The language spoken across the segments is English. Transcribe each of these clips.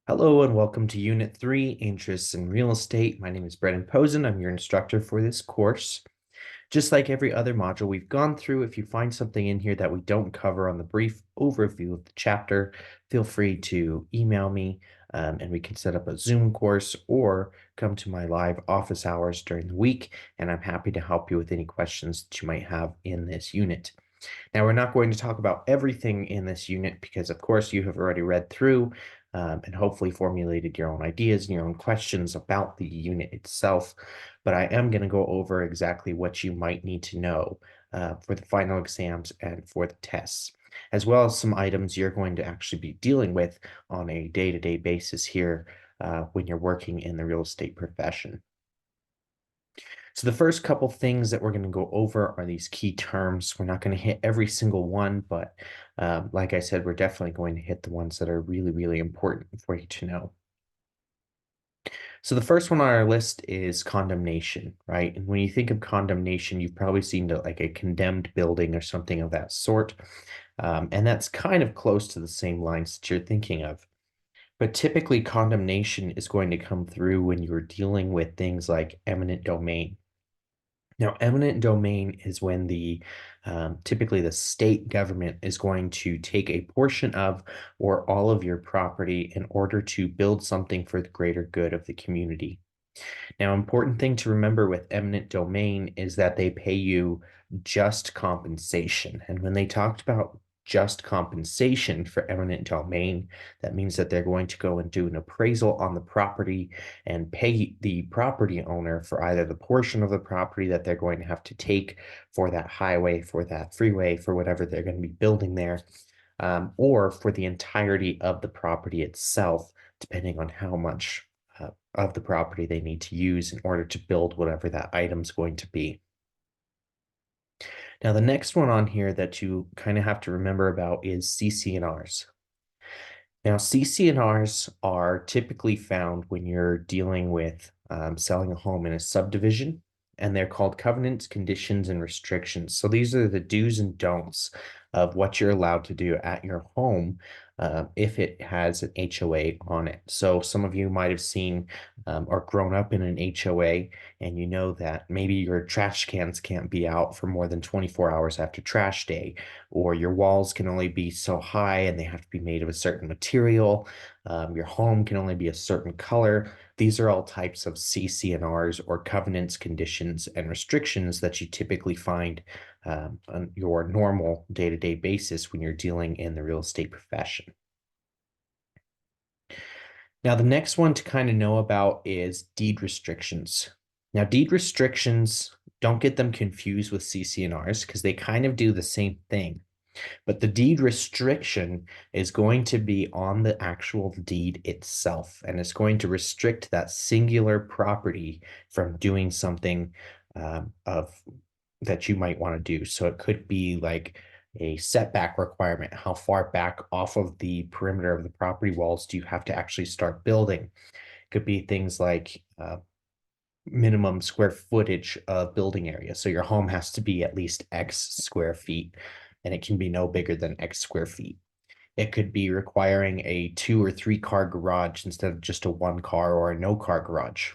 Hello and welcome to Unit 3, Interests in Real Estate. My name is Brennan Posen. I'm your instructor for this course. Just like every other module we've gone through, if you find something in here that we don't cover on the brief overview of the chapter, feel free to email me and we can set up a Zoom course or come to my live office hours during the week, and I'm happy to help you with any questions that you might have in this unit. Now, we're not going to talk about everything in this unit because, of course, you have already read through and hopefully formulated your own ideas and your own questions about the unit itself. But I am going to go over exactly what you might need to know for the final exams and for the tests, as well as some items you're going to actually be dealing with on a day-to-day basis here when you're working in the real estate profession. So the first couple things that we're going to go over are these key terms. We're not going to hit every single one, but like I said, we're definitely going to hit the ones that are really, really important for you to know. So the first one on our list is condemnation, right? And when you think of condemnation, you've probably seen like a condemned building or something of that sort. And that's kind of close to the same lines that you're thinking of. But typically condemnation is going to come through when you're dealing with things like eminent domain. Now, eminent domain is when typically the state government is going to take a portion of or all of your property in order to build something for the greater good of the community. Now, important thing to remember with eminent domain is that they pay you just compensation. And when they talked about just compensation for eminent domain, that means that they're going to go and do an appraisal on the property and pay the property owner for either the portion of the property that they're going to have to take for that highway, for that freeway, for whatever they're going to be building there, or for the entirety of the property itself, depending on how much of the property they need to use in order to build whatever that item's going to be. Now, the next one on here that you kind of have to remember about is CC&Rs. Now, CC&Rs are typically found when you're dealing with selling a home in a subdivision, and they're called covenants, conditions, and restrictions. So these are the do's and don'ts of what you're allowed to do at your home if it has an HOA on it. So some of you might have seen or grown up in an HOA, and you know that maybe your trash cans can't be out for more than 24 hours after trash day, or your walls can only be so high and they have to be made of a certain material. Your home can only be a certain color. These are all types of CC&Rs or covenants, conditions, and restrictions that you typically find on your normal day-to-day basis when you're dealing in the real estate profession. Now, the next one to kind of know about is deed restrictions. Now, deed restrictions, don't get them confused with CC&Rs because they kind of do the same thing. But the deed restriction is going to be on the actual deed itself, and it's going to restrict that singular property from doing something of that you might want to do. So it could be like a setback requirement. How far back off of the perimeter of the property walls do you have to actually start building? It could be things like minimum square footage of building area. So your home has to be at least X square feet, and it can be no bigger than X square feet. It could be requiring a 2 or 3 car garage instead of just a 1 car or a no car garage.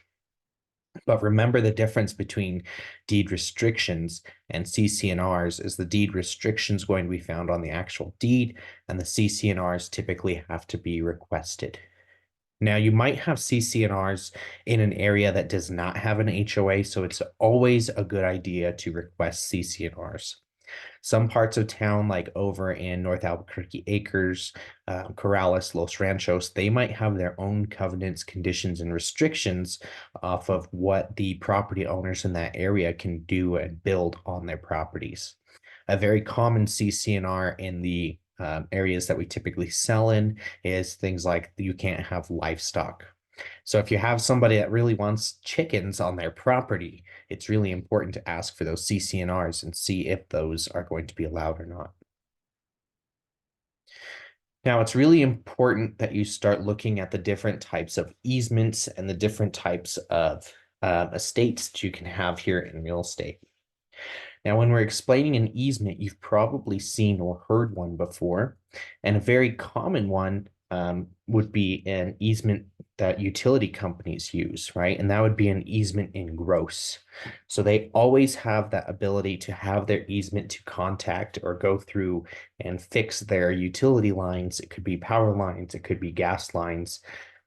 But remember, the difference between deed restrictions and CC&Rs is the deed restrictions going to be found on the actual deed, and the CC&Rs typically have to be requested. Now, you might have CC&Rs in an area that does not have an HOA, so it's always a good idea to request CC&Rs. Some parts of town, like over in North Albuquerque Acres, Corrales, Los Ranchos, they might have their own covenants, conditions, and restrictions off of what the property owners in that area can do and build on their properties. A very common CC&R in the areas that we typically sell in is things like you can't have livestock. So if you have somebody that really wants chickens on their property, it's really important to ask for those CC&Rs and see if those are going to be allowed or not. Now, it's really important that you start looking at the different types of easements and the different types of estates that you can have here in real estate. Now, when we're explaining an easement, you've probably seen or heard one before, and a very common one would be an easement that utility companies use, right? And that would be an easement in gross. So they always have that ability to have their easement to contact or go through and fix their utility lines. It could be power lines, it could be gas lines,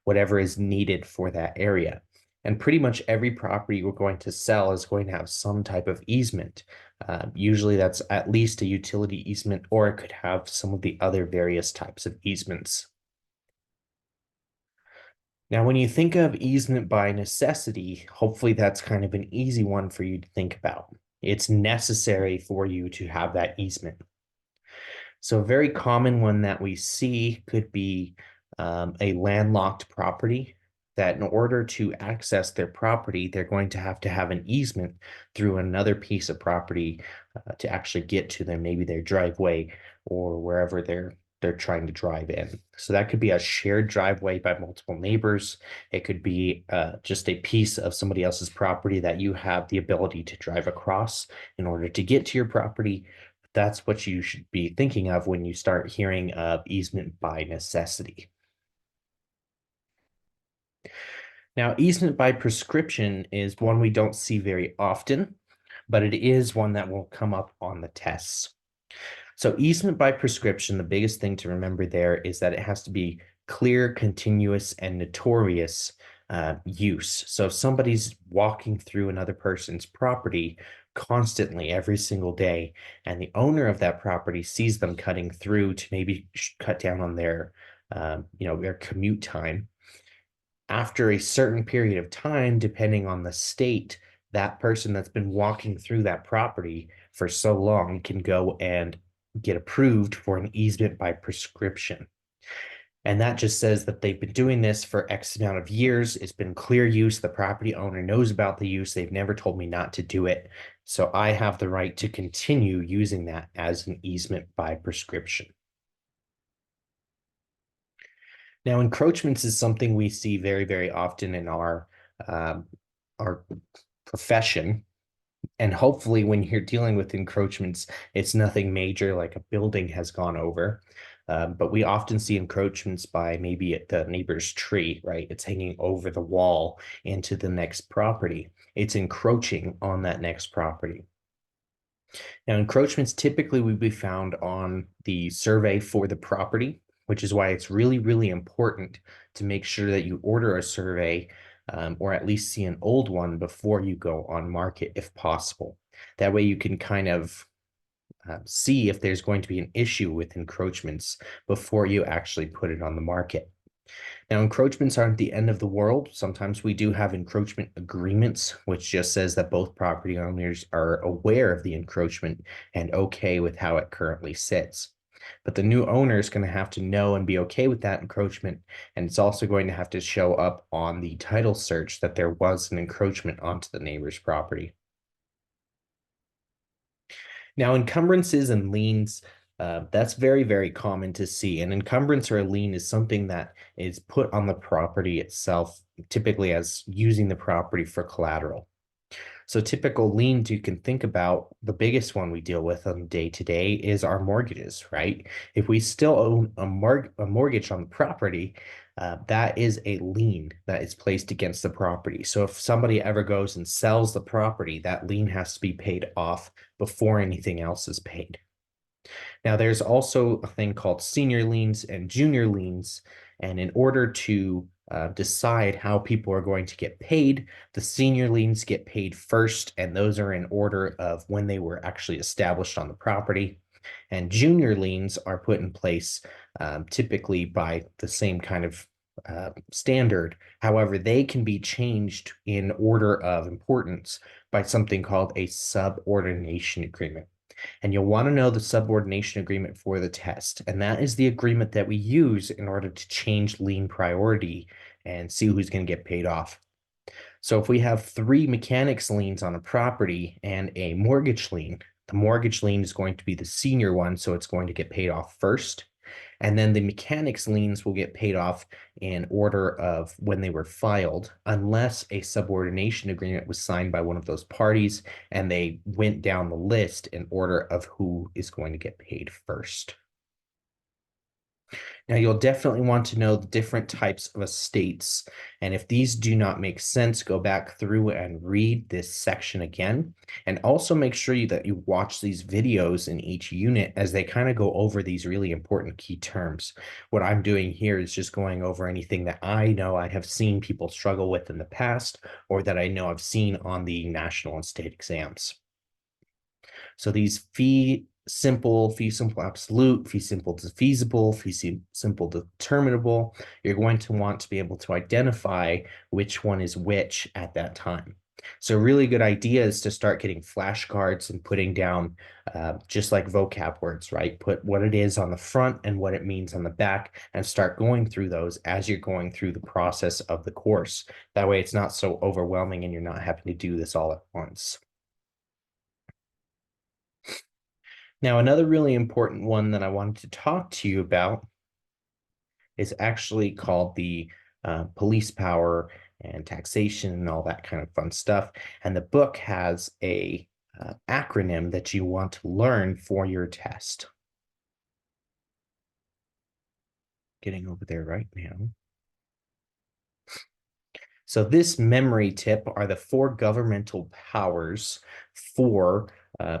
whatever is needed for that area. And pretty much every property we're going to sell is going to have some type of easement. Usually that's at least a utility easement, or it could have some of the other various types of easements. Now, when you think of easement by necessity, hopefully that's kind of an easy one for you to think about. It's necessary for you to have that easement. So a very common one that we see could be a landlocked property that in order to access their property, they're going to have an easement through another piece of property to actually get to them, maybe their driveway or wherever they're trying to drive in. So that could be a shared driveway by multiple neighbors. It could be just a piece of somebody else's property that you have the ability to drive across in order to get to your property. That's what you should be thinking of when you start hearing of easement by necessity. Now, easement by prescription is one we don't see very often, but it is one that will come up on the tests. So easement by prescription, the biggest thing to remember there is that it has to be clear, continuous, and notorious use. So if somebody's walking through another person's property constantly every single day, and the owner of that property sees them cutting through to maybe cut down on their, their commute time, after a certain period of time, depending on the state, that person that's been walking through that property for so long can go and get approved for an easement by prescription. And that just says that they've been doing this for X amount of years. It's been clear use. The property owner knows about the use. They've never told me not to do it. So I have the right to continue using that as an easement by prescription. Now, encroachments is something we see very, very often in our profession. And hopefully when you're dealing with encroachments, it's nothing major like a building has gone over. But we often see encroachments by maybe the neighbor's tree, right? It's hanging over the wall into the next property. It's encroaching on that next property. Now, encroachments typically would be found on the survey for the property, which is why it's really, really important to make sure that you order a survey or at least see an old one before you go on market if possible. That way you can kind of see if there's going to be an issue with encroachments before you actually put it on the market. Now, encroachments aren't the end of the world. Sometimes we do have encroachment agreements, which just says that both property owners are aware of the encroachment and okay with how it currently sits. But the new owner is going to have to know and be okay with that encroachment. And it's also going to have to show up on the title search that there was an encroachment onto the neighbor's property. Now, encumbrances and liens, that's very, very common to see. An encumbrance or a lien is something that is put on the property itself, typically as using the property for collateral. So typical liens you can think about, the biggest one we deal with on day to day is our mortgages, right? If we still own a mortgage on the property, that is a lien that is placed against the property. So if somebody ever goes and sells the property, that lien has to be paid off before anything else is paid. Now, there's also a thing called senior liens and junior liens. And in order to decide how people are going to get paid, the senior liens get paid first, and those are in order of when they were actually established on the property. And junior liens are put in place typically by the same kind of standard. However, they can be changed in order of importance by something called a subordination agreement. And you'll want to know the subordination agreement for the test. And that is the agreement that we use in order to change lien priority and see who's going to get paid off. So if we have 3 mechanics liens on a property and a mortgage lien, the mortgage lien is going to be the senior one, so it's going to get paid off first. And then the mechanics liens will get paid off in order of when they were filed, unless a subordination agreement was signed by one of those parties and they went down the list in order of who is going to get paid first. Now, you'll definitely want to know the different types of estates. And if these do not make sense, go back through and read this section again. And also make sure that you watch these videos in each unit as they kind of go over these really important key terms. What I'm doing here is just going over anything that I know I have seen people struggle with in the past, or that I know I've seen on the national and state exams. So these fee simple absolute, fee simple feasible, fee simple determinable, you're going to want to be able to identify which one is which at that time. So a really good idea is to start getting flashcards and putting down just like vocab words, right? Put what it is on the front and what it means on the back, and start going through those as you're going through the process of the course. That way it's not so overwhelming and you're not having to do this all at once. Now, another really important one that I wanted to talk to you about is actually called the police power and taxation and all that kind of fun stuff. And the book has a acronym that you want to learn for your test. Getting over there right now. So this memory tip are the 4 governmental powers for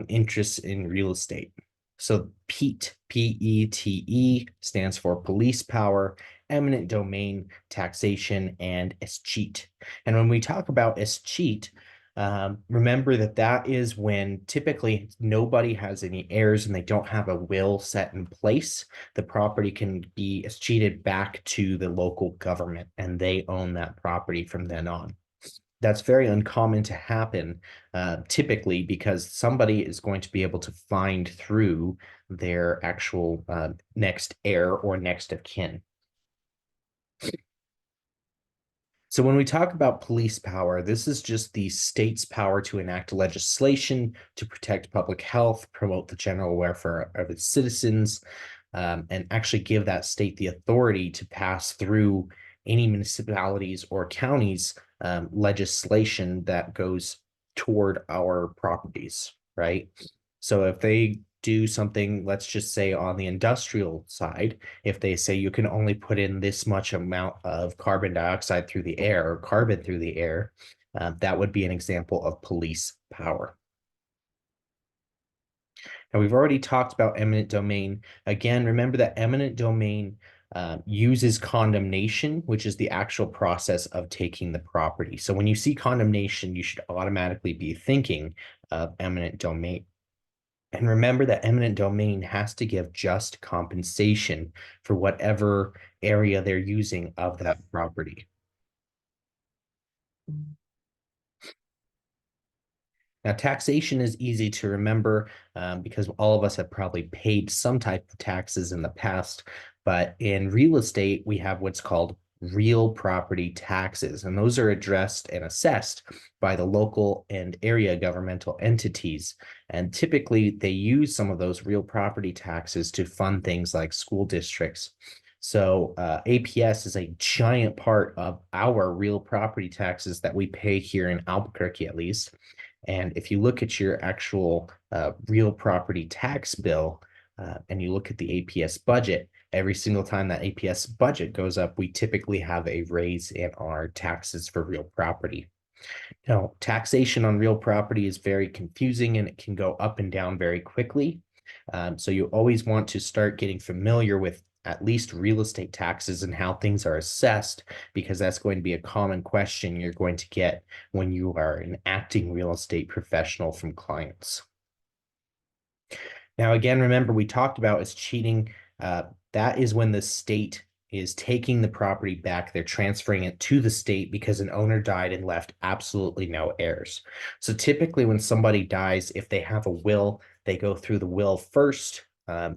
interests in real estate. So PETE, P-E-T-E, stands for police power, eminent domain, taxation, and escheat. And when we talk about escheat, remember that is when typically nobody has any heirs and they don't have a will set in place. The property can be escheated back to the local government and they own that property from then on. That's very uncommon to happen, typically because somebody is going to be able to find through their actual next heir or next of kin. So when we talk about police power, this is just the state's power to enact legislation to protect public health, promote the general welfare of its citizens, and actually give that state the authority to pass through any municipalities or counties legislation that goes toward our properties, right? So if they do something, let's just say on the industrial side, if they say you can only put in this much amount of carbon dioxide through the air or carbon through the air, that would be an example of police power. Now, we've already talked about eminent domain. Again, remember that eminent domain uses condemnation, which is the actual process of taking the property. So when you see condemnation, you should automatically be thinking of eminent domain. And remember that eminent domain has to give just compensation for whatever area they're using of that property. Now, taxation is easy to remember because all of us have probably paid some type of taxes in the past. But in real estate, we have what's called real property taxes, and those are addressed and assessed by the local and area governmental entities. And typically, they use some of those real property taxes to fund things like school districts. So APS is a giant part of our real property taxes that we pay here in Albuquerque, at least. And if you look at your actual real property tax bill and you look at the APS budget, every single time that APS budget goes up, we typically have a raise in our taxes for real property. Now, taxation on real property is very confusing and it can go up and down very quickly. So you always want to start getting familiar with at least real estate taxes and how things are assessed, because that's going to be a common question you're going to get when you are an acting real estate professional from clients. Now, again, remember we talked about escheating. That is when the state is taking the property back. They're transferring it to the state because an owner died and left absolutely no heirs. So typically when somebody dies, if they have a will, they go through the will first.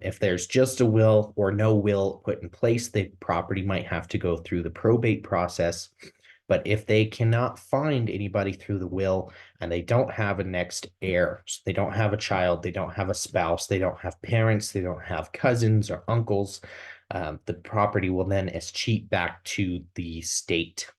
If there's just a will or no will put in place, the property might have to go through the probate process. But if they cannot find anybody through the will and they don't have a next heir, so they don't have a child, they don't have a spouse, they don't have parents, they don't have cousins or uncles, the property will then escheat back to the state.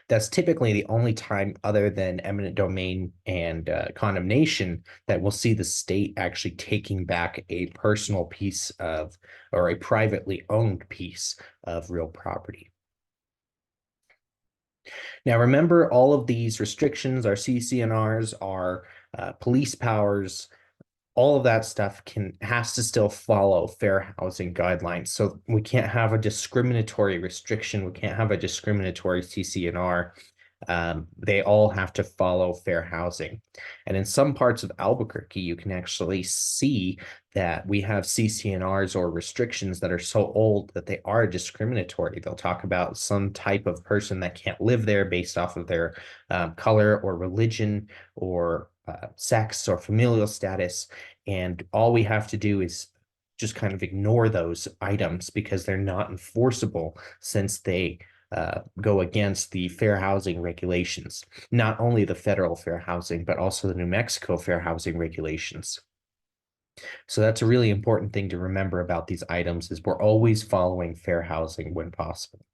That's typically the only time other than eminent domain and condemnation that we'll see the state actually taking back a personal piece of, or a privately owned piece of real property. Now, remember, all of these restrictions, our CC&Rs, our police powers, all of that stuff has to still follow fair housing guidelines. So we can't have a discriminatory restriction. We can't have a discriminatory CC&R. They all have to follow fair housing. And in some parts of Albuquerque, you can actually see that we have CC&Rs or restrictions that are so old that they are discriminatory. They'll talk about some type of person that can't live there based off of their color or religion or sex or familial status. And all we have to do is just kind of ignore those items because they're not enforceable, since they go against the fair housing regulations, not only the federal fair housing, but also the New Mexico fair housing regulations. So that's a really important thing to remember about these items, is we're always following fair housing when possible.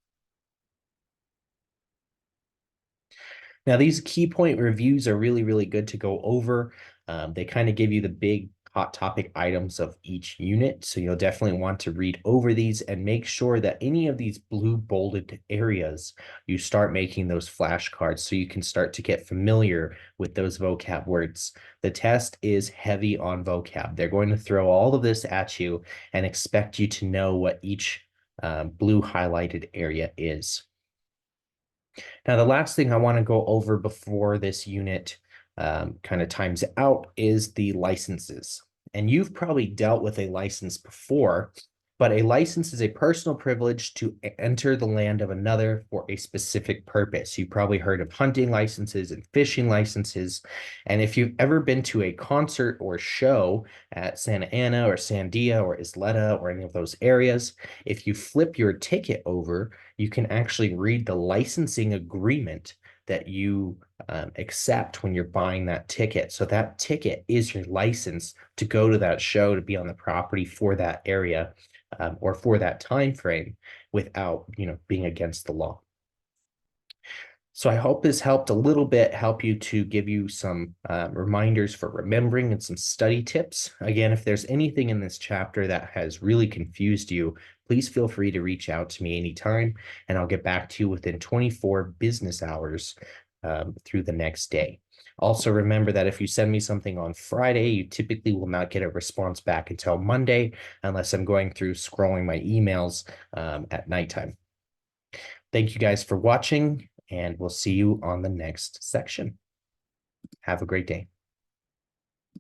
Now, these key point reviews are really, really good to go over. They kind of give you the big hot topic items of each unit. So you'll definitely want to read over these and make sure that any of these blue bolded areas, you start making those flashcards so you can start to get familiar with those vocab words. The test is heavy on vocab. They're going to throw all of this at you and expect you to know what each blue highlighted area is. Now, the last thing I want to go over before this unit kind of times out is the licenses. And you've probably dealt with a license before, but a license is a personal privilege to enter the land of another for a specific purpose. You've probably heard of hunting licenses and fishing licenses. And if you've ever been to a concert or show at Santa Ana or Sandia or Isleta or any of those areas, if you flip your ticket over, you can actually read the licensing agreement that you accept when you're buying that ticket. So that ticket is your license to go to that show, to be on the property for that area or for that time frame without, being against the law. So I hope this helped a little bit, help you to give you some reminders for remembering and some study tips. Again, if there's anything in this chapter that has really confused you, please feel free to reach out to me anytime, and I'll get back to you within 24 business hours through the next day. Also, remember that if you send me something on Friday, you typically will not get a response back until Monday, unless I'm going through scrolling my emails at nighttime. Thank you guys for watching, and we'll see you on the next section. Have a great day.